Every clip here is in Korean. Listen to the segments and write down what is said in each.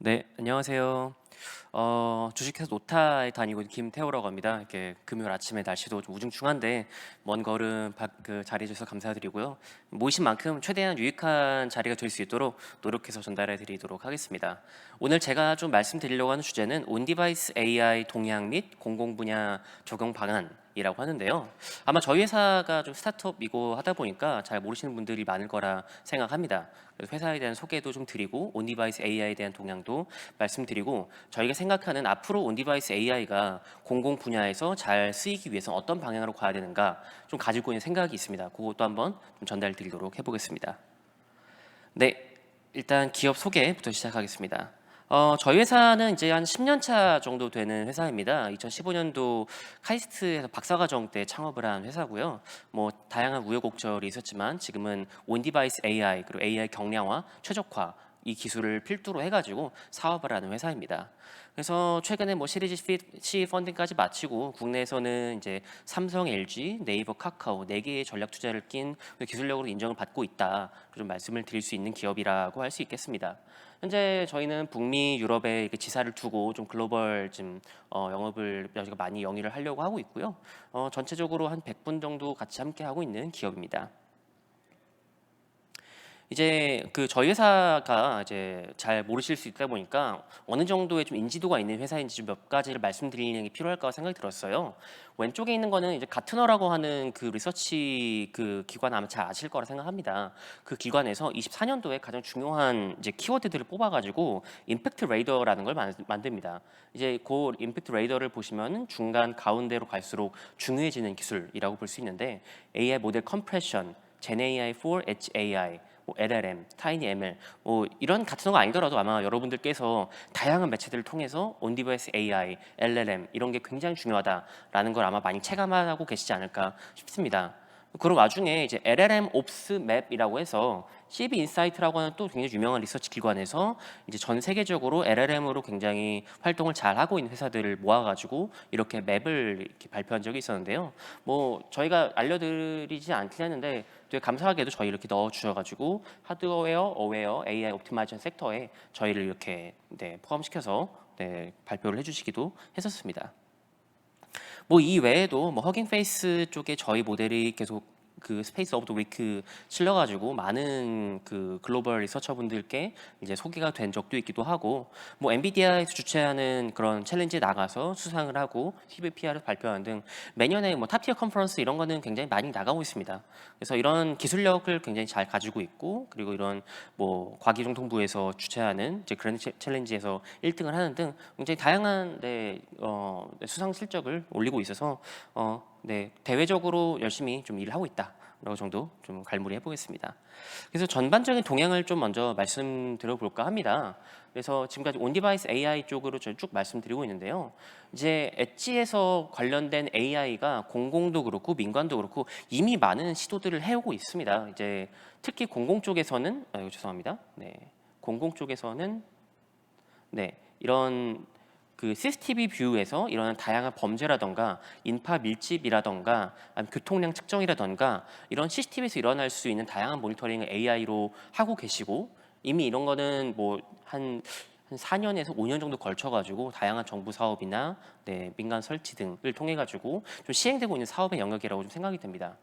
네, 안녕하세요. 주식회사 노타에 다니고 있는 김태호라고 합니다. 이렇게 금요일 아침에 날씨도 좀 우중충한데 먼 걸음 자리해 주셔서 감사드리고요. 모이신 만큼 최대한 유익한 자리가 될 수 있도록 노력해서 전달해 드리도록 하겠습니다. 오늘 제가 좀 말씀드리려고 하는 주제는 온디바이스 AI 동향 및 공공 분야 적용 방안이라고 하는데요. 아마 저희 회사가 좀 스타트업이고 하다 보니까 잘 모르시는 분들이 많을 거라 생각합니다. 그래서 회사에 대한 소개도 좀 드리고 온디바이스 AI에 대한 동향도 말씀드리고 저희가 생각하는 앞으로 온디바이스 AI가 공공 분야에서 잘 쓰이기 위해서 어떤 방향으로 가야 되는가 좀 가지고 있는 생각이 있습니다. 그것도 한번 좀 전달 드리도록 해보겠습니다. 네, 일단 기업 소개부터 시작하겠습니다. 저희 회사는 이제 한 10년 차 정도 되는 회사입니다. 2015년도 카이스트에서 박사과정 때 창업을 한 회사고요. 뭐 다양한 우여곡절이 있었지만 지금은 온디바이스 AI 그리고 AI 경량화, 최적화 이 기술을 필두로 해가지고 사업을 하는 회사입니다. 그래서 최근에 뭐 시리즈 C 펀딩까지 마치고 국내에서는 이제 삼성, LG, 네이버, 카카오 네 개의 전략 투자를 낀 기술력으로 인정을 받고 있다. 좀 말씀을 드릴 수 있는 기업이라고 할 수 있겠습니다. 현재 저희는 북미, 유럽에 이렇게 지사를 두고 좀 글로벌 영업을 저희가 많이 영위를 하려고 하고 있고요. 전체적으로 한 100분 정도 같이 함께 하고 있는 기업입니다. 이제 저희 회사가 이제 잘 모르실 수 있다 보니까 어느 정도의 좀 인지도가 있는 회사인지 좀 몇 가지를 말씀드리는 게 필요할까 생각이 들었어요. 왼쪽에 있는 거는 이제 가트너라고 하는 그 리서치 그 기관 아마 잘 아실 거라 생각합니다. 그 기관에서 24년도에 가장 중요한 이제 키워드들을 뽑아가지고 임팩트 레이더라는 걸 만듭니다. 이제 그 임팩트 레이더를 보시면은 중간 가운데로 갈수록 중요해지는 기술이라고 볼 수 있는데 AI 모델 컴프레션, Gen AI for Edge AI 뭐 LLM, 타이니 ML 뭐 이런 같은 거 아니더라도 아마 여러분들께서 다양한 매체들을 통해서 온디버스 AI, LLM 이런 게 굉장히 중요하다라는 걸 아마 많이 체감하고 계시지 않을까 싶습니다. 그런 와중에 이제 LLM 옵스 맵이라고 해서 CB 인사이트라고 하는 또 굉장히 유명한 리서치 기관에서 이제 전 세계적으로 LLM으로 굉장히 활동을 잘 하고 있는 회사들을 모아가지고 이렇게 맵을 이렇게 발표한 적이 있었는데요. 뭐 저희가 알려드리지 않긴 했는데 되게 감사하게도 저희 이렇게 넣어 주셔가지고 하드웨어, 어웨어, AI 옵티마이제이션 섹터에 저희를 이렇게 포함시켜서 발표를 해주시기도 했었습니다. 뭐 이 외에도 뭐 허깅 페이스 쪽에 저희 모델이 계속 그 스페이스 오브 더 위크 실려가지고 많은 그 글로벌 리서처분들께 이제 소개가 된 적도 있기도 하고 뭐 엔비디아에서 주최하는 그런 챌린지에 나가서 수상을 하고 TVPR을 발표하는 등 매년에 뭐 탑티어 컨퍼런스 이런 거는 굉장히 많이 나가고 있습니다. 그래서 이런 기술력을 굉장히 잘 가지고 있고 그리고 이런 뭐 과기정통부에서 주최하는 이제 그런 챌린지에서 1등을 하는 등 굉장히 다양한 수상 실적을 올리고 있어서 대외적으로 열심히 좀 일을 하고 있다. 라고 정도 좀 갈무리 해보겠습니다. 그래서 전반적인 동향을 좀 먼저 말씀드려 볼까 합니다. 그래서 지금까지 온디바이스 AI 쪽으로 쭉 말씀드리고 있는데요. 이제 엣지에서 관련된 AI가 공공도 그렇고 민관도 그렇고 이미 많은 시도들을 해오고 있습니다. 이제 특히 공공 쪽에서는 죄송합니다. 공공 쪽에서는 이런 그 CCTV 뷰에서 이런 다양한 범죄라던가 인파 밀집이라던가 아니면 교통량 측정이라던가 이런 CCTV에서 일어날 수 있는 다양한 모니터링을 AI로 하고 계시고 이미 이런 거는 뭐 한 4년에서 5년 정도 걸쳐가지고 다양한 정부 사업이나 민간 설치 등을 통해 가지고 좀 시행되고 있는 사업의 영역이라고 좀 생각이 됩니다.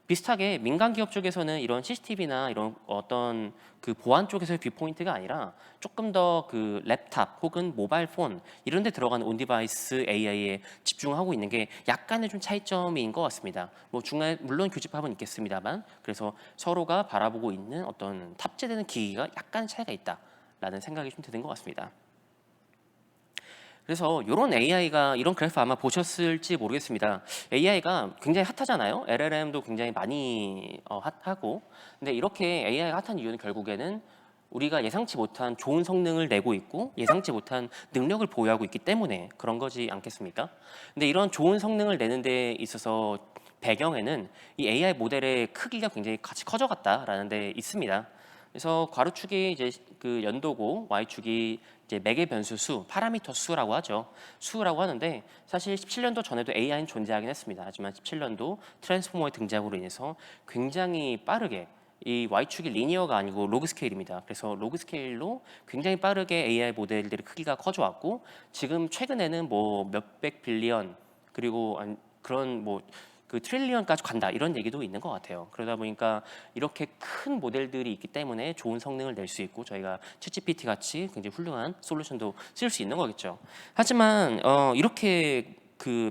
비슷하게 민간 기업 쪽에서는 이런 CCTV나 이런 어떤 그 보안 쪽에서의 뷰포인트가 아니라 조금 더 그 랩탑 혹은 모바일 폰 이런 데 들어가는 온디바이스 AI에 집중하고 있는 게 약간의 좀 차이점인 것 같습니다. 뭐 중간에 물론 교집합은 있겠습니다만 그래서 서로가 바라보고 있는 어떤 탑재되는 기기가 약간 차이가 있다라는 생각이 좀 드는 것 같습니다. 그래서 이런 AI가 이런 그래프 아마 보셨을지 모르겠습니다. AI가 굉장히 핫하잖아요. LLM도 굉장히 많이 핫하고 근데 이렇게 AI가 핫한 이유는 결국에는 우리가 예상치 못한 좋은 성능을 내고 있고 예상치 못한 능력을 보유하고 있기 때문에 그런 거지 않겠습니까? 근데 이런 좋은 성능을 내는 데 있어서 배경에는 이 AI 모델의 크기가 굉장히 같이 커져갔다라는 데 있습니다. 그래서 괄호축이 이제 그 연도고 y축이 이제 매개 변수 수, 파라미터 수라고 하죠. 수라고 하는데 사실 17년도 전에도 AI는 존재하긴 했습니다. 하지만 17년도 트랜스포머의 등장으로 인해서 굉장히 빠르게 이 Y축이 리니어가 아니고 로그 스케일입니다. 그래서 로그 스케일로 굉장히 빠르게 AI 모델들의 크기가 커져 왔고, 지금 최근에는 뭐 몇백 빌리언, 그리고 그런 뭐 그 트릴리언까지 간다, 이런 얘기도 있는 것 같아요. 그러다 보니까 이렇게 큰 모델들이 있기 때문에 좋은 성능을 낼 수 있고, 저희가 챗GPT 같이 굉장히 훌륭한 솔루션도 쓸 수 있는 거겠죠. 하지만 이렇게 그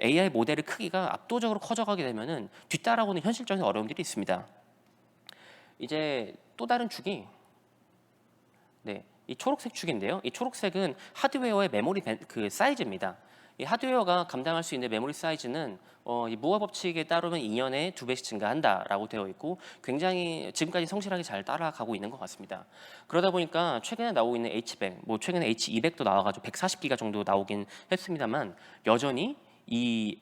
AI 모델의 크기가 압도적으로 커져가게 되면은 뒤따라오는 현실적인 어려움들이 있습니다. 이제 또 다른 축이, 네, 이 초록색 축인데요. 이 초록색은 하드웨어의 메모리 그 사이즈입니다. 이 하드웨어가 감당할 수 있는 메모리 사이즈는 이 무어 법칙에 따르면 2년에 2배씩 증가한다라고 되어 있고, 굉장히 지금까지 성실하게 잘 따라가고 있는 것 같습니다. 그러다 보니까 최근에 나오고 있는 H100, 뭐 최근에 H200도 나와가지고 140기가 정도 나오긴 했습니다만, 여전히 이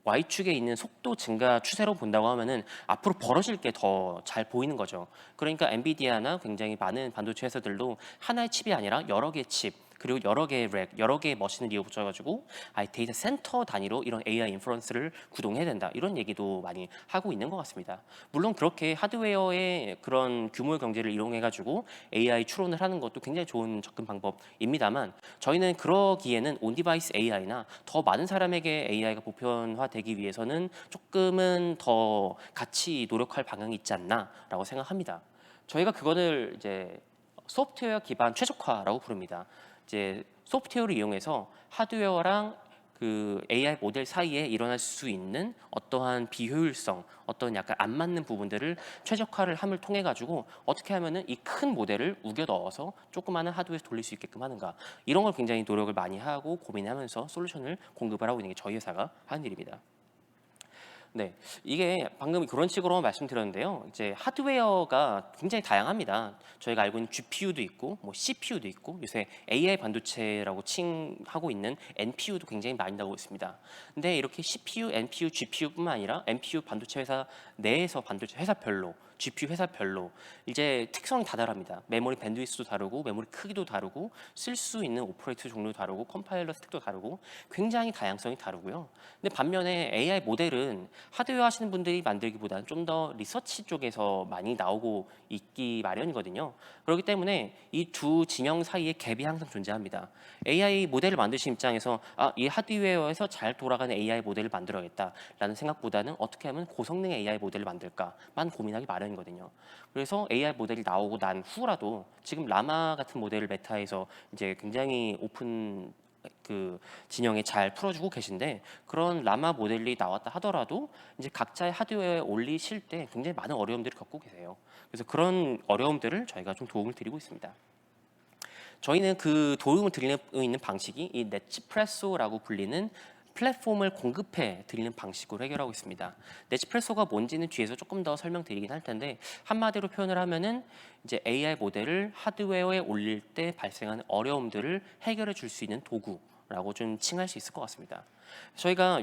Y축에 있는 속도 증가 추세로 본다고 하면은 앞으로 벌어질 게 더 잘 보이는 거죠. 그러니까 엔비디아나 굉장히 많은 반도체 회사들도 하나의 칩이 아니라 여러 개의 칩, 그리고 여러 개의 랙, 여러 개의 머신을 이어붙여가지고 아예 데이터 센터 단위로 이런 AI 인프런스를 구동해야 된다, 이런 얘기도 많이 하고 있는 것 같습니다. 물론 그렇게 하드웨어의 그런 규모의 경제를 이용해가지고 AI 추론을 하는 것도 굉장히 좋은 접근 방법입니다만, 저희는 그러기에는 온디바이스 AI나 더 많은 사람에게 AI가 보편화되기 위해서는 조금은 더 같이 노력할 방향이 있지 않나라고 생각합니다. 저희가 그거를 이제 소프트웨어 기반 최적화라고 부릅니다. 이제 소프트웨어를 이용해서 하드웨어랑 그 AI 모델 사이에 일어날 수 있는 어떠한 비효율성, 어떤 약간 안 맞는 부분들을 최적화를 함을 통해 가지고 어떻게 하면은 이 큰 모델을 우겨 넣어서 조그마한 하드웨어에 돌릴 수 있게끔 하는가, 이런 걸 굉장히 노력을 많이 하고 고민하면서 솔루션을 공급을 하고 있는 게 저희 회사가 하는 일입니다. 네, 이게 방금 그런 식으로 말씀드렸는데요. 이제 하드웨어가 굉장히 다양합니다. 저희가 알고 있는 GPU도 있고, 뭐 CPU도 있고, 요새 AI 반도체라고 칭하고 있는 NPU도 굉장히 많이 나오고 있습니다. 근데 이렇게 CPU, NPU, GPU뿐만 아니라 NPU 반도체 회사 내에서 반도체 회사별로, GPU 회사별로 이제 특성이 다 다릅니다. 메모리 밴드위스도 다르고, 메모리 크기도 다르고, 쓸 수 있는 오퍼레이터 종류도 다르고, 컴파일러 스택도 다르고, 굉장히 다양성이 다르고요. 근데 반면에 AI 모델은 하드웨어 하시는 분들이 만들기보다는 좀 더 리서치 쪽에서 많이 나오고 있기 마련이거든요. 그렇기 때문에 이 두 진영 사이에 갭이 항상 존재합니다. AI 모델을 만드신 입장에서 이 하드웨어에서 잘 돌아가는 AI 모델을 만들어야겠다라는 생각보다는 어떻게 하면 고성능의 AI 모델을 만들까만 고민하기 마련이거든요. 그래서 AI 모델이 나오고 난 후라도 지금 라마 같은 모델을 메타에서 이제 굉장히 오픈 그 진영에 잘 풀어주고 계신데, 그런 라마 모델이 나왔다 하더라도 이제 각자의 하드웨어에 올리실 때 굉장히 많은 어려움들을 겪고 계세요. 그래서 그런 어려움들을 저희가 좀 도움을 드리고 있습니다. 저희는 그 도움을 드리고 있는 방식이 이 네츠프레소라고 불리는 플랫폼을 공급해 드리는 방식으로 해결하고 있습니다. 네츠프레소가 뭔지는 뒤에서 조금 더 설명드리긴 할 텐데, 한마디로 표현을 하면은 이제 AI 모델을 하드웨어에 올릴 때 발생하는 어려움들을 해결해 줄 수 있는 도구라고 좀 칭할 수 있을 것 같습니다. 저희가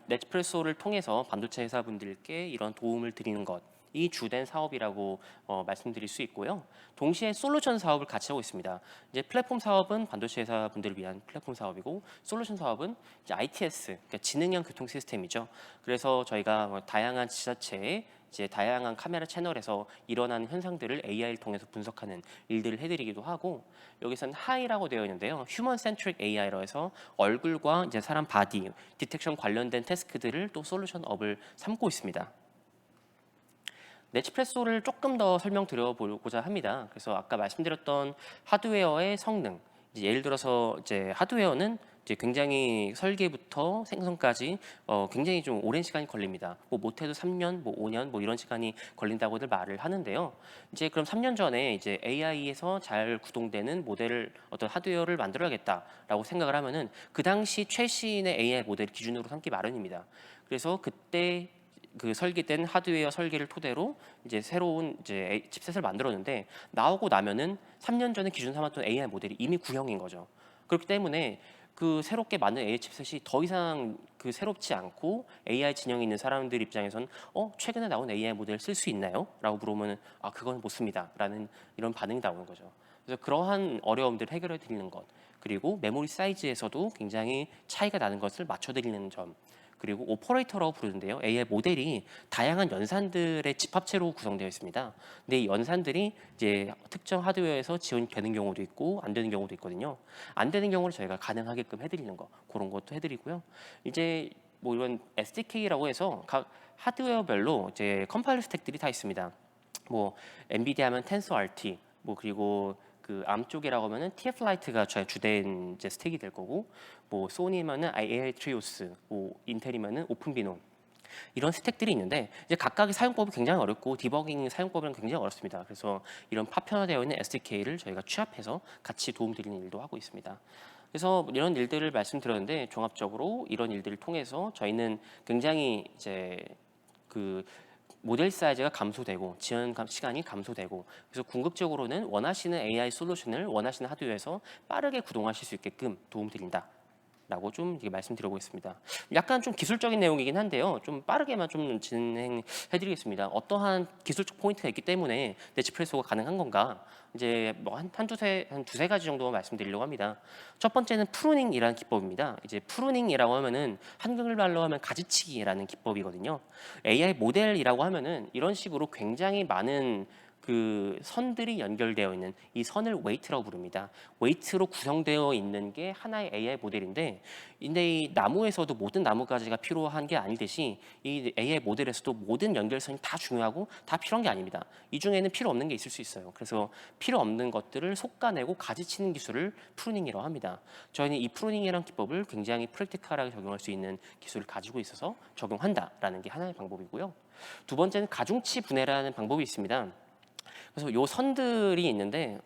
네츠프레소를 통해서 반도체 회사분들께 이런 도움을 드리는 것, 이 주된 사업이라고 말씀드릴 수 있고요. 동시에 솔루션 사업을 같이 하고 있습니다. 이제 플랫폼 사업은 반도체 회사 분들을 위한 플랫폼 사업이고, 솔루션 사업은 이제 ITS, 그러니까 지능형 교통 시스템이죠. 그래서 저희가 뭐 다양한 지자체에 이제 다양한 카메라 채널에서 일어나는 현상들을 AI를 통해서 분석하는 일들을 해드리기도 하고, 여기서는 하이라고 되어 있는데요. 휴먼 센트릭 AI로 해서 얼굴과 이제 사람 바디 디텍션 관련된 태스크들을 또 솔루션 업을 삼고 있습니다. 네츠프레소를 조금 더 설명드려보고자 합니다. 그래서 아까 말씀드렸던 하드웨어의 성능, 이제 예를 들어서 이제 하드웨어는 이제 굉장히 설계부터 생성까지 굉장히 좀 오랜 시간이 걸립니다. 뭐 못해도 3년, 뭐 5년, 뭐 이런 시간이 걸린다고들 말을 하는데요. 이제 그럼 3년 전에 이제 AI에서 잘 구동되는 모델을, 어떤 하드웨어를 만들어야겠다라고 생각을 하면은 그 당시 최신의 AI 모델 기준으로 삼기 마련입니다. 그래서 그때 그 설계된 하드웨어 설계를 토대로 이제 새로운 이제 칩셋을 만들었는데, 나오고 나면은 3년 전에 기준 삼았던 AI 모델이 이미 구형인 거죠. 그렇기 때문에 그 새롭게 만든 AI 칩셋이 더 이상 그 새롭지 않고, AI 진영에 있는 사람들 입장에서는 최근에 나온 AI 모델 쓸 수 있나요? 라고 물어보면 그건 못 씁니다 라는 이런 반응이 나오는 거죠. 그래서 그러한 어려움들을 해결해 드리는 것, 그리고 메모리 사이즈에서도 굉장히 차이가 나는 것을 맞춰 드리는 점, 그리고 오퍼레이터라고 부르는데요. AI 모델이 다양한 연산들의 집합체로 구성되어 있습니다. 근데 이 연산들이 이제 특정 하드웨어에서 지원되는 경우도 있고 안 되는 경우도 있거든요. 안 되는 경우를 저희가 가능하게끔 해드리는 거, 그런 것도 해드리고요. 이제 뭐 이런 SDK라고 해서 각 하드웨어별로 이제 컴파일러 스택들이 다 있습니다. 뭐 엔비디아 하면 텐서RT, 뭐 그리고 그 암 쪽이라고 하면은 TF-라이트가 주된 이제 스택이 될 거고, 뭐 소니면은 AI 트리오스, 뭐 인텔이면은 오픈비놈, 이런 스택들이 있는데 이제 각각의 사용법이 굉장히 어렵고 디버깅 사용법은 굉장히 어렵습니다. 그래서 이런 파편화되어 있는 SDK를 저희가 취합해서 같이 도움드리는 일도 하고 있습니다. 그래서 이런 일들을 말씀드렸는데 종합적으로 이런 일들을 통해서 저희는 굉장히 이제 그 모델 사이즈가 감소되고 지원 시간이 감소되고, 그래서 궁극적으로는 원하시는 AI 솔루션을 원하시는 하드웨어에서 빠르게 구동하실 수 있게끔 도움드린다 라고 좀 말씀드려보겠습니다. 약간 좀 기술적인 내용이긴 한데요. 좀 빠르게만 좀 진행해드리겠습니다. 어떠한 기술적 포인트가 있기 때문에 네치프레소가 가능한 건가? 이제 뭐 한 두세 가지 정도 말씀드리려고 합니다. 첫 번째는 프루닝이라는 기법입니다. 이제 프루닝이라고 하면은 한글말로 하면 가지치기라는 기법이거든요. AI 모델이라고 하면은 이런 식으로 굉장히 많은 그 선들이 연결되어 있는 이 선을 웨이트라고 부릅니다. 웨이트로 구성되어 있는 게 하나의 AI 모델인데, 근데 이 나무에서도 모든 나무가지가 필요한 게 아니듯이 이 AI 모델에서도 모든 연결선이 다 중요하고 다 필요한 게 아닙니다. 이 중에는 필요 없는 게 있을 수 있어요. 그래서 필요 없는 것들을 솎아내고 가지치는 기술을 프루닝이라고 합니다. 저희는 이 프루닝이라는 기법을 굉장히 프랙티컬하게 적용할 수 있는 기술을 가지고 있어서 적용한다라는 게 하나의 방법이고요. 두 번째는 가중치 분해라는 방법이 있습니다. 그래서 요 선들이 있는데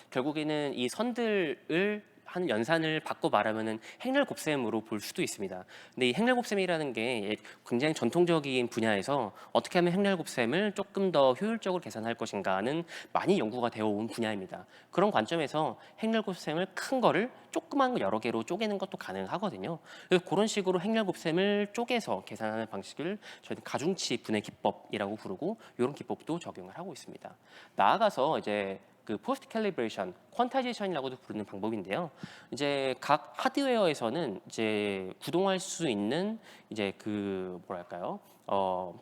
결국에는 이 선들을 한 연산을 바꿔 말하면은 행렬 곱셈으로 볼 수도 있습니다. 근데 이 행렬 곱셈이라는 게 굉장히 전통적인 분야에서 어떻게 하면 행렬 곱셈을 조금 더 효율적으로 계산할 것인가는 많이 연구가 되어 온 분야입니다. 그런 관점에서 행렬 곱셈을 큰 거를 조그만 거 여러 개로 쪼개는 것도 가능하거든요. 그래서 그런 식으로 행렬 곱셈을 쪼개서 계산하는 방식을 저희는 가중치 분해 기법이라고 부르고, 이런 기법도 적용을 하고 있습니다. 나아가서 이제 그 포스트 캘리브레이션, 퀀타이제이션이라고도 부르는 방법인데요. 이제 각 하드웨어에서는 이제 구동할 수 있는 이제 그 뭐랄까요?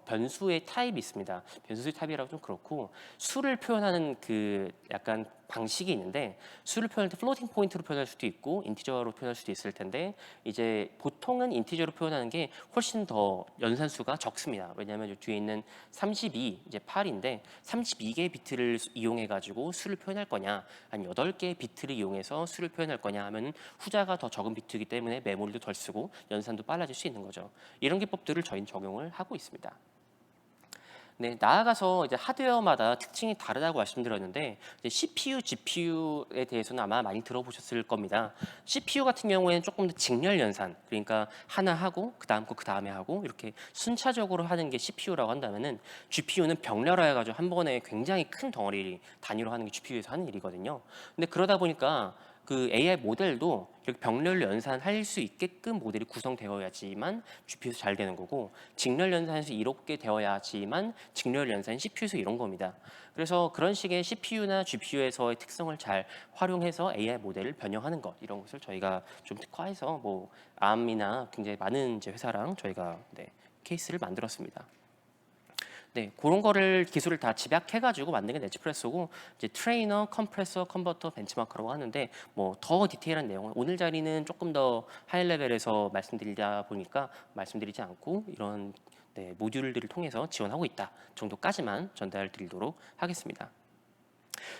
변수의 타입이 있습니다. 변수의 타입이라고 좀 그렇고, 수를 표현하는 그 약간 방식이 있는데, 수를 표현할 때 플로팅 포인트로 표현할 수도 있고 인티저로 표현할 수도 있을 텐데, 이제 보통은 인티저로 표현하는 게 훨씬 더 연산수가 적습니다. 왜냐하면 이 뒤에 있는 32 이제 8인데 32개의 비트를 이용해 가지고 수를 표현할 거냐, 아니면 8개의 비트를 이용해서 수를 표현할 거냐 하면 후자가 더 적은 비트이기 때문에 메모리도 덜 쓰고 연산도 빨라질 수 있는 거죠. 이런 기법들을 저희는 적용을 하고 있습니다. 네, 나아가서 이제 하드웨어마다 특징이 다르다고 말씀드렸는데, 이제 CPU, GPU에 대해서는 아마 많이 들어보셨을 겁니다. CPU 같은 경우에는 조금 더 직렬 연산, 그러니까 하나 하고 그 다음 거 그 다음에 하고 이렇게 순차적으로 하는 게 CPU라고 한다면은, GPU는 병렬화해가지고 한 번에 굉장히 큰 덩어리 단위로 하는 게 GPU에서 하는 일이거든요. 근데 그러다 보니까 그 AI 모델도 이렇게 병렬 연산할 수 있게끔 모델이 구성되어야지만 GPU에서 잘 되는 거고, 직렬 연산에서 이렇게 되어야지만 직렬 연산 CPU에서 이런 겁니다. 그래서 그런 식의 CPU나 GPU에서의 특성을 잘 활용해서 AI 모델을 변형하는 것, 이런 것을 저희가 좀 특화해서 뭐 암이나 굉장히 많은 이제 회사랑 저희가 케이스를 만들었습니다. 네, 그런 거를 기술을 다 집약해가지고 만든 게 네치프레소고, 이제 트레이너, 컴프레서, 컨버터, 벤치마크라고 하는데, 뭐 더 디테일한 내용은 오늘 자리는 조금 더 하이 레벨에서 말씀드리다 보니까 말씀드리지 않고, 이런 모듈들을 통해서 지원하고 있다 정도까지만 전달드리도록 하겠습니다.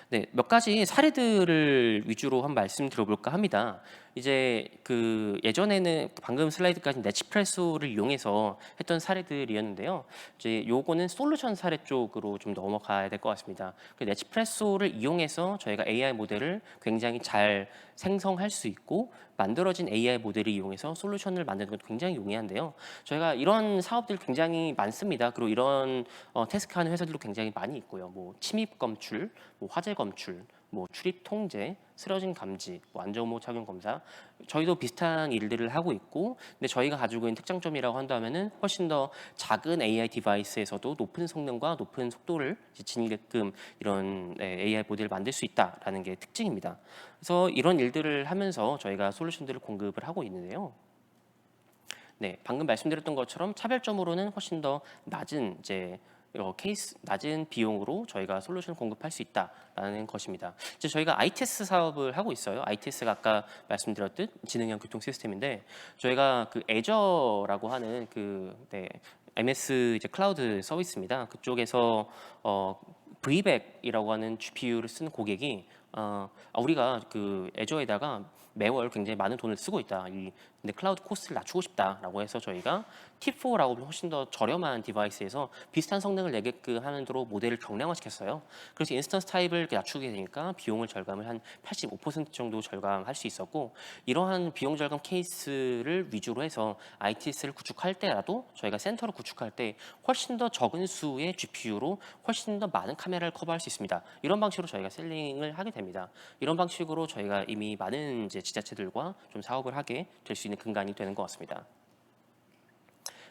네, 몇 가지 사례들을 위주로 한번 말씀드려볼까 합니다. 이제 그 예전에는 방금 슬라이드까지 네치프레소를 이용해서 했던 사례들이었는데요. 이제 요거는 솔루션 사례 쪽으로 좀 넘어가야 될 것 같습니다. 그 네치프레소를 이용해서 저희가 AI 모델을 굉장히 잘 생성할 수 있고, 만들어진 AI 모델을 이용해서 솔루션을 만드는 건 굉장히 용이한데요. 저희가 이런 사업들 굉장히 많습니다. 그리고 이런 태스크하는 회사들도 굉장히 많이 있고요. 뭐 침입 검출, 뭐 화재 검출, 뭐 출입 통제, 쓰러짐 감지, 뭐 안전모 착용 검사, 저희도 비슷한 일들을 하고 있고, 근데 저희가 가지고 있는 특장점이라고 한다면은 훨씬 더 작은 AI 디바이스에서도 높은 성능과 높은 속도를 지니게끔 이런 AI 모델을 만들 수 있다라는 게 특징입니다. 그래서 이런 일들을 하면서 저희가 솔루션들을 공급을 하고 있는데요. 네, 방금 말씀드렸던 것처럼 차별점으로는 훨씬 더 낮은 이제 낮은 비용으로 저희가 솔루션을 공급할 수 있다라는 것입니다. 이제 저희가 ITS 사업을 하고 있어요. ITS가 아까 말씀드렸듯 지능형 교통 시스템인데 저희가 그 애저라고 하는 MS 이제 클라우드 서비스입니다. 그쪽에서 V백이라고 하는 GPU를 쓴 고객이 우리가 그 애저에다가 매월 굉장히 많은 돈을 쓰고 있다. 근데 클라우드 코스트를 낮추고 싶다라고 해서 저희가 T4라고 훨씬 더 저렴한 디바이스에서 비슷한 성능을 내게끔 하는 대로 모델을 경량화시켰어요. 그래서 인스턴스 타입을 낮추게 되니까 비용을 절감을 한 85% 정도 절감할 수 있었고 이러한 비용 절감 케이스를 위주로 해서 ITS를 구축할 때라도 저희가 센터를 구축할 때 훨씬 더 적은 수의 GPU로 훨씬 더 많은 카메라를 커버할 수 있습니다. 이런 방식으로 저희가 셀링을 하게 됩니다. 이런 방식으로 저희가 이미 많은 이제 지자체들과 좀 사업을 하게 될 수 있는 근간이 되는 것 같습니다.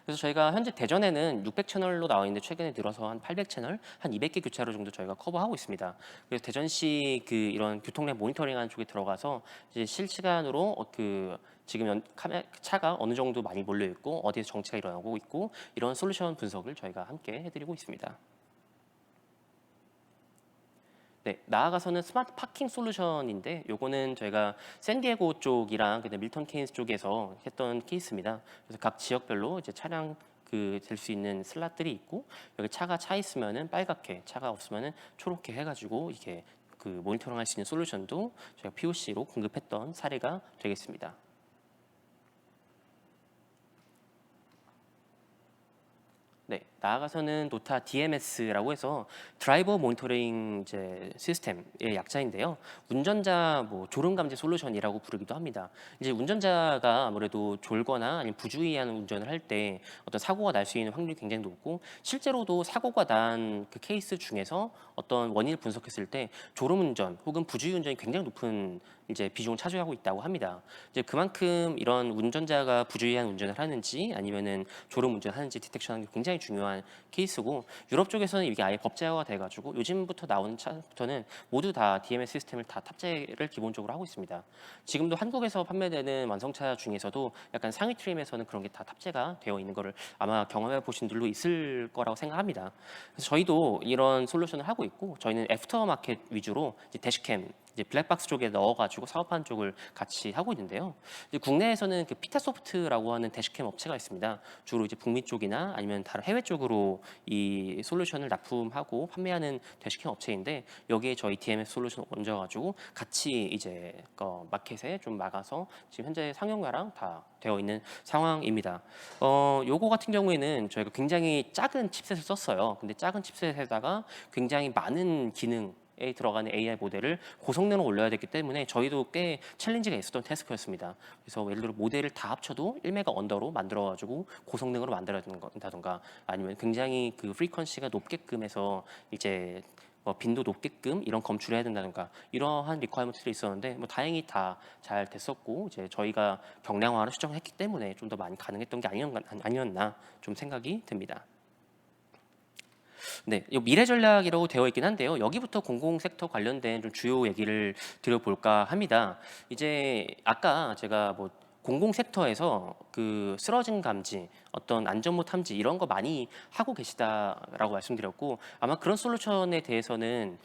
그래서 저희가 현재 대전에는 600채널로 나와 있는데 최근에 늘어서 한 800채널, 한 200개 교차로 정도 저희가 커버하고 있습니다. 그래서 대전시 그 이런 교통량 모니터링하는 쪽에 들어가서 이제 실시간으로 지금 차가 어느 정도 많이 몰려 있고 어디에서 정체가 일어나고 있고 이런 솔루션 분석을 저희가 함께 해드리고 있습니다. 네, 나아가서는 스마트 파킹 솔루션인데 요거는 저희가 샌디에고 쪽이랑 그다음 밀턴 케인스 쪽에서 했던 케이스입니다. 그래서 각 지역별로 이제 차량 될 수 있는 슬롯들이 있고 여기 차가 차 있으면은 빨갛게 차가 없으면은 초록게 해가지고 이게 그 모니터링할 수 있는 솔루션도 저희가 POC로 공급했던 사례가 되겠습니다. 네, 나아가서는 노타 DMS라고 해서 드라이버 모니터링 이제 시스템의 약자인데요. 운전자 졸음 감지 솔루션이라고 부르기도 합니다. 이제 운전자가 아무래도 졸거나 아니면 부주의하는 운전을 할 때 어떤 사고가 날 수 있는 확률이 굉장히 높고 실제로도 사고가 난 그 케이스 중에서 어떤 원인을 분석했을 때 졸음 운전 혹은 부주의 운전이 굉장히 높은 이제 비중을 차지하고 있다고 합니다. 이제 그만큼 이런 운전자가 부주의한 운전을 하는지 아니면은 졸음 운전하는지 디텍션하는 게 굉장히 중요한 케이스고 유럽 쪽에서는 이게 아예 법제화가 돼가지고 요즘부터 나오는 차부터는 모두 다 DMS 시스템을 다 탑재를 기본적으로 하고 있습니다. 지금도 한국에서 판매되는 완성차 중에서도 약간 상위 트림에서는 그런 게 다 탑재가 되어 있는 거를 아마 경험해 보신 분들도 있을 거라고 생각합니다. 그래서 저희도 이런 솔루션을 하고 있고 저희는 애프터 마켓 위주로 이제 대시캠 이제 블랙박스 쪽에 넣어가지고 사업하는 쪽을 같이 하고 있는데요. 이제 국내에서는 그 피타소프트라고 하는 대시캠 업체가 있습니다. 주로 이제 북미 쪽이나 아니면 다른 해외 쪽으로 이 솔루션을 납품하고 판매하는 대시캠 업체인데 여기에 저희 DMS 솔루션 얹어가지고 같이 이제 마켓에 좀 막아서 지금 현재 상용화랑 다 되어 있는 상황입니다. 요거 같은 경우에는 저희가 굉장히 작은 칩셋을 썼어요. 근데 작은 칩셋에다가 굉장히 많은 기능 에 들어가는 AI 모델을 고성능으로 올려야 됐기 때문에 저희도 꽤 챌린지가 있었던 태스크였습니다. 그래서 예를 들어 모델을 다 합쳐도 1메가 언더로 만들어가지고 고성능으로 만들어야 된다던가 아니면 굉장히 그 프리퀀시가 높게끔 해서 이제 빈도 높게끔 이런 검출을 해야 된다던가 이러한 리퀘어먼트들이 있었는데 다행히 다 잘 됐었고 이제 저희가 경량화를 수정을 했기 때문에 좀 더 많이 가능했던 게 아니었나 좀 생각이 듭니다. 네, 이 미래 전략이라고 되어 있긴 한데요. 여기부터 공공 섹터 관련된 좀 주요 얘기를 드려볼까 합니다. 이제 아까 제가 공공 섹터에서 그 쓰러짐 감지, 어떤 안전모 탐지 이런 거 많이 하고 계시다라고 말씀드렸고 아마 그런 솔루션에 대해서는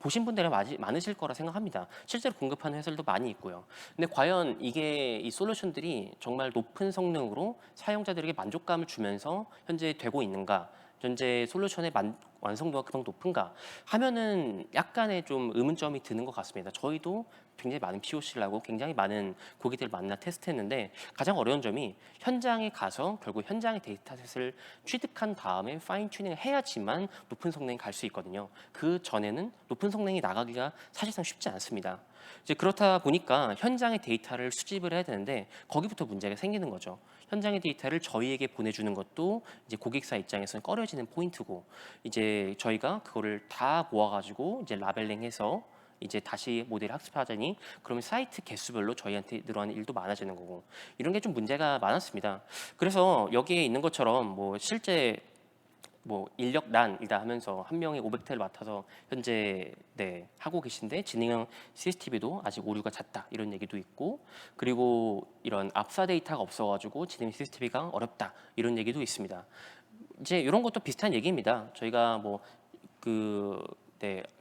보신 분들이 많으실 거라 생각합니다. 실제로 공급하는 회사들도 많이 있고요. 근데 과연 이 솔루션들이 정말 높은 성능으로 사용자들에게 만족감을 주면서 현재 되고 있는가? 현재 솔루션의 완성도가 그만큼 높은가 하면은 약간의 좀 의문점이 드는 것 같습니다. 저희도 굉장히 많은 POC를 하고 굉장히 많은 고객들을 만나 테스트했는데 가장 어려운 점이 현장에 가서 결국 현장의 데이터셋을 취득한 다음에 파인 튜닝을 해야지만 높은 성능이 갈 수 있거든요. 그 전에는 높은 성능이 나가기가 사실상 쉽지 않습니다. 이제 그렇다 보니까 현장의 데이터를 수집을 해야 되는데 거기부터 문제가 생기는 거죠. 현장의 데이터를 저희에게 보내주는 것도 이제 고객사 입장에서는 꺼려지는 포인트고 이제 저희가 그거를 다 모아가지고 이제 라벨링해서 이제 다시 모델 학습하자니 그러면 사이트 개수별로 저희한테 늘어나는 일도 많아지는 거고 이런 게 좀 문제가 많았습니다. 그래서 여기에 있는 것처럼 실제 뭐 인력난이다 하면서 한 명이 500대를 맡아서 현재 하고 계신데 진행형 CCTV도 아직 오류가 잦다 이런 얘기도 있고, 그리고 이런 압사 데이터가 없어가지고 진행 CCTV가 어렵다 이런 얘기도 있습니다. 이제 이런 것도 비슷한 얘기입니다. 저희가 뭐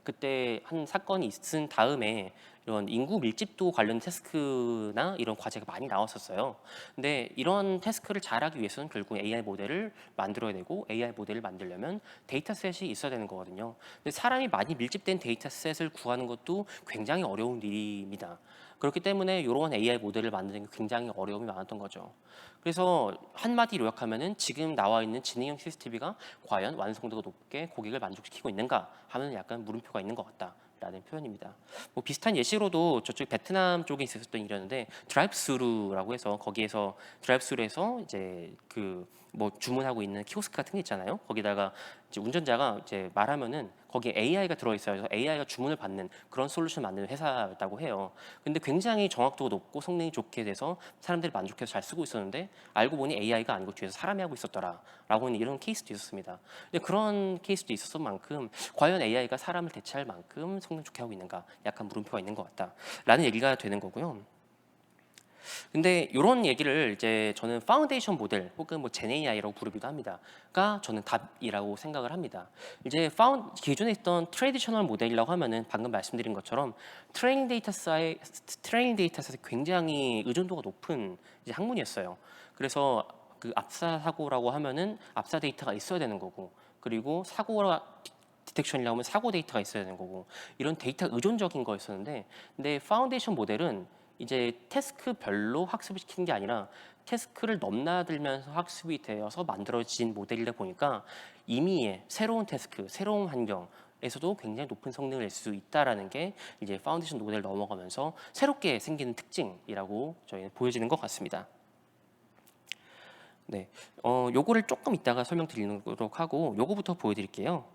그때 한 사건이 있은 다음에 이런 인구 밀집도 관련 태스크나 이런 과제가 많이 나왔었어요. 근데 이런 태스크를 잘하기 위해서는 결국 AI 모델을 만들어야 되고, AI 모델을 만들려면 데이터셋이 있어야 되는 거거든요. 근데 사람이 많이 밀집된 데이터셋을 구하는 것도 굉장히 어려운 일입니다. 그렇기 때문에 이런 AI 모델을 만드는 게 굉장히 어려움이 많았던 거죠. 그래서 한마디로 요약하면은 지금 나와 있는 진행형 CCTV가 과연 완성도가 높게 고객을 만족시키고 있는가 하면 약간 물음표가 있는 것 같다라는 표현입니다. 뭐 비슷한 예시로도 저쪽 베트남 쪽에 있었던 일이었는데, 드라이브스루라고 해서 거기에서 드라이브스루에서 이제 뭐 주문하고 있는 키오스크 같은 게 있잖아요. 거기다가 이제 운전자가 이제 말하면은 거기에 AI가 들어있어요. 그래서 AI가 주문을 받는 그런 솔루션 만드는 회사였다고 해요. 근데 굉장히 정확도가 높고 성능이 좋게 돼서 사람들이 만족해서 잘 쓰고 있었는데, 알고 보니 AI가 아니고 뒤에서 사람이 하고 있었더라라고 하는 이런 케이스도 있었습니다. 근데 그런 케이스도 있었던 만큼 과연 AI가 사람을 대체할 만큼 성능 좋게 하고 있는가, 약간 물음표가 있는 것 같다라는 얘기가 되는 거고요. 근데 이런 얘기를 이제 저는 파운데이션 모델 혹은 뭐 제네AI라고 부르기도 합니다.가 저는 답이라고 생각을 합니다. 이제 기존에 있던 트레디셔널 모델이라고 하면은 방금 말씀드린 것처럼 트레이닝 데이터에 굉장히 의존도가 높은 이제 학문이었어요. 그래서 그 압사 사고라고 하면은 압사 데이터가 있어야 되는 거고, 그리고 사고가 디텍션이라고 하면 사고 데이터가 있어야 되는 거고, 이런 데이터 의존적인 거였었는데, 근데 파운데이션 모델은 이제 태스크별로 학습을 시키는 게 아니라 태스크를 넘나들면서 학습이 되어서 만들어진 모델이다 보니까 이미의 새로운 태스크, 새로운 환경에서도 굉장히 높은 성능을 낼 수 있다라는 게 이제 파운데이션 모델을 넘어가면서 새롭게 생기는 특징이라고 저희는 보여지는 것 같습니다. 네, 요거를 조금 이따가 설명드리도록 하고 요거부터 보여드릴게요.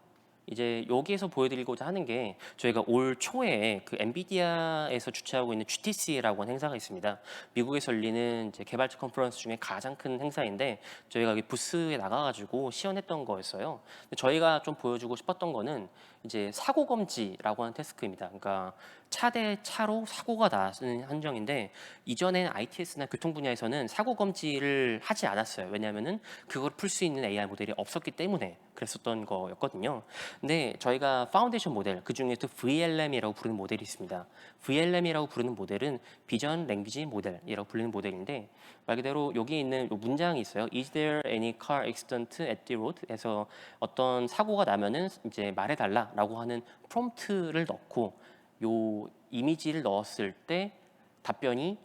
이제 여기에서 보여드리고자 하는 게, 저희가 올 초에 그 엔비디아에서 주최하고 있는 GTC라고 하는 행사가 있습니다. 미국에서 열리는 이제 개발자 컨퍼런스 중에 가장 큰 행사인데, 저희가 여기 부스에 나가가지고 시연했던 거였어요. 근데 저희가 좀 보여주고 싶었던 거는 이제 사고 검지라고 하는 태스크입니다. 그러니까 차 대 차로 사고가 나는 한정인데, 이전엔 ITS나 교통 분야에서는 사고 검지를 하지 않았어요. 왜냐하면은 그걸 풀 수 있는 AI 모델이 없었기 때문에 그랬었던 거였거든요. 근데 저희가 파운데이션 모델, 그 중에도 VLM이라고 부르는 모델이 있습니다. VLM이라고 부르는 모델은 비전 랭귀지 모델이라고 불리는 모델인데, 말 그대로 여기 있는 요 문장이 있어요. Is there any car accident at the road? 에서 어떤 사고가 나면은 이제 말해달라라고 하는 프롬프트를 넣고 요 이미지를 넣었을 때 답변이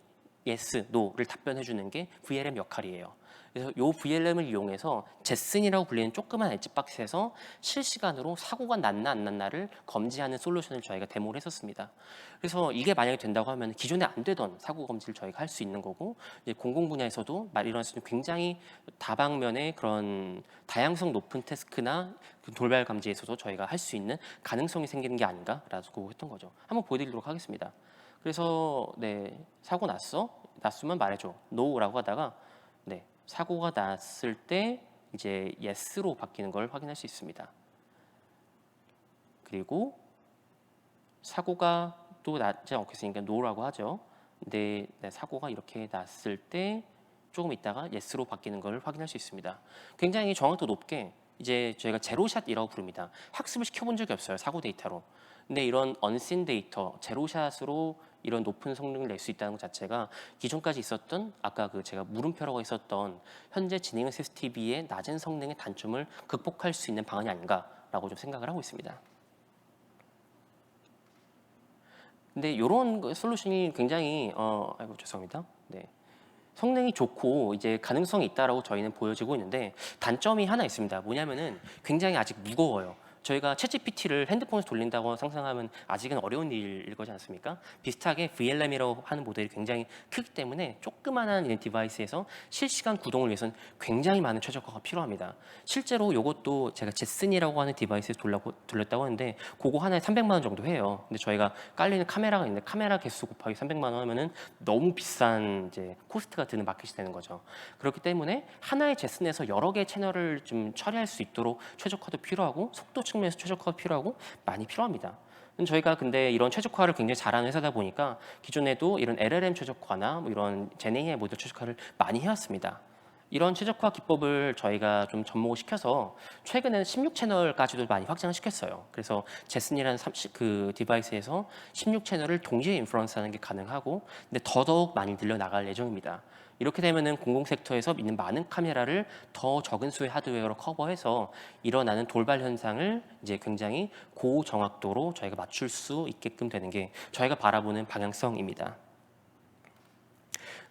yes, no를 답변해 주는 게 VLM 역할이에요. 그래서 이 VLM을 이용해서 제슨이라고 불리는 조그만 엣지박스에서 실시간으로 사고가 났나 안 났나를 검지하는 솔루션을 저희가 데모를 했었습니다. 그래서 이게 만약에 된다고 하면 기존에 안 되던 사고 검지를 저희가 할 수 있는 거고, 이제 공공 분야에서도 일어날 수 있는 굉장히 다방면의 그런 다양성 높은 태스크나 돌발 감지에서도 저희가 할 수 있는 가능성이 생기는 게 아닌가라고 했던 거죠. 한번 보여드리도록 하겠습니다. 그래서 사고 났으면 말해줘, no라고 하다가 사고가 났을 때 이제 yes로 바뀌는 걸 확인할 수 있습니다. 그리고 사고가 또 나지 않겠으니까 no라고 하죠. 근데 사고가 이렇게 났을 때 조금 있다가 yes로 바뀌는 걸 확인할 수 있습니다. 굉장히 정확도 높게 이제 저희가 제로샷이라고 부릅니다. 학습을 시켜본 적이 없어요, 사고 데이터로. 근데 이런 언신 데이터, 제로샷으로 이런 높은 성능을 낼 수 있다는 것 자체가 기존까지 있었던, 아까 제가 물음표라고 했었던 현재 진행형 CCTV의 낮은 성능의 단점을 극복할 수 있는 방안이 아닌가라고 좀 생각을 하고 있습니다. 근데 이런 솔루션이 굉장히 아이고 죄송합니다. 성능이 좋고 이제 가능성이 있다라고 저희는 보여지고 있는데, 단점이 하나 있습니다. 뭐냐면은 굉장히 아직 무거워요. 저희가 챗GPT를 핸드폰에서 돌린다고 상상하면 아직은 어려운 일일 거지 않습니까? 비슷하게 VLM이라고 하는 모델이 굉장히 크기 때문에 조그만한 이 디바이스에서 실시간 구동을 위해서는 굉장히 많은 최적화가 필요합니다. 실제로 이것도 제가 제슨이라고 하는 디바이스에 돌렸다고 하는데 그거 하나에 300만 원 정도 해요. 근데 저희가 깔리는 카메라가 있는데 카메라 개수 곱하기 300만 원 하면은 너무 비싼 이제 코스트가 드는 마켓이 되는 거죠. 그렇기 때문에 하나의 제슨에서 여러 개의 채널을 좀 처리할 수 있도록 최적화도 필요하고 속도 측면에서 최적화가 필요하고 많이 필요합니다. 저희가 근데 이런 최적화를 굉장히 잘하는 회사다 보니까 기존에도 이런 LLM 최적화나 뭐 이런 제네이의 모델 최적화를 많이 해왔습니다. 이런 최적화 기법을 저희가 좀 접목을 시켜서 최근에는 16채널까지도 많이 확장을 시켰어요. 그래서 제슨이라는 그 디바이스에서 16채널을 동시에 인프런스하는 게 가능하고, 근데 더더욱 많이 늘려나갈 예정입니다. 이렇게 되면은 공공 섹터에서 있는 많은 카메라를 더 적은 수의 하드웨어로 커버해서 일어나는 돌발 현상을 이제 굉장히 고정확도로 저희가 맞출 수 있게끔 되는 게 저희가 바라보는 방향성입니다.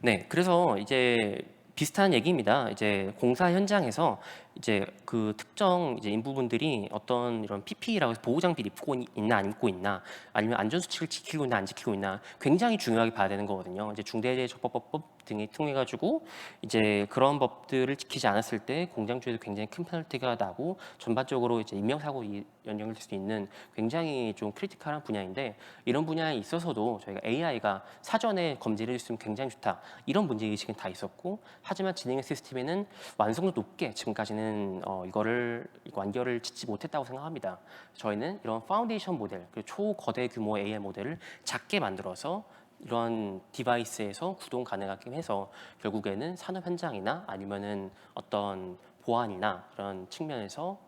네, 그래서 이제 비슷한 얘기입니다. 이제 공사 현장에서 이제 그 특정 이제 인부분들이 어떤 이런 PPE라고 해서 보호 장비를 입고 있나 안 입고 있나, 아니면 안전 수칙을 지키고 있나 안 지키고 있나 굉장히 중요하게 봐야 되는 거거든요. 이제 중대재해처벌법 등에 통해 가지고 이제 그런 법들을 지키지 않았을 때 공장주에도 굉장히 큰 페널티가 나고 전반적으로 이제 인명사고 연결될 수 있는 굉장히 좀 크리티컬한 분야인데, 이런 분야에 있어서도 저희가 AI가 사전에 검지를 해줬으면 굉장히 좋다, 이런 문제의식은 다 있었고, 하지만 진행 시스템에는 완성도 높게 지금까지는 이거를 완결을 짓지 못했다고 생각합니다. 저희는 이런 파운데이션 모델, 그 초거대 규모 AI 모델을 작게 만들어서 이런 디바이스에서 구동 가능하게 해서 결국에는 산업 현장이나 아니면은 어떤 보안이나 그런 측면에서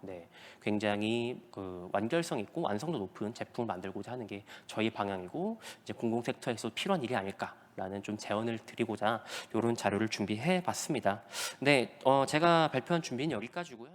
굉장히 그 완결성 있고 완성도 높은 제품을 만들고자 하는 게 저희 방향이고, 이제 공공 섹터에서 필요한 일이 아닐까라는 좀 제언을 드리고자 이런 자료를 준비해 봤습니다. 네, 제가 발표한 준비는 여기까지고요.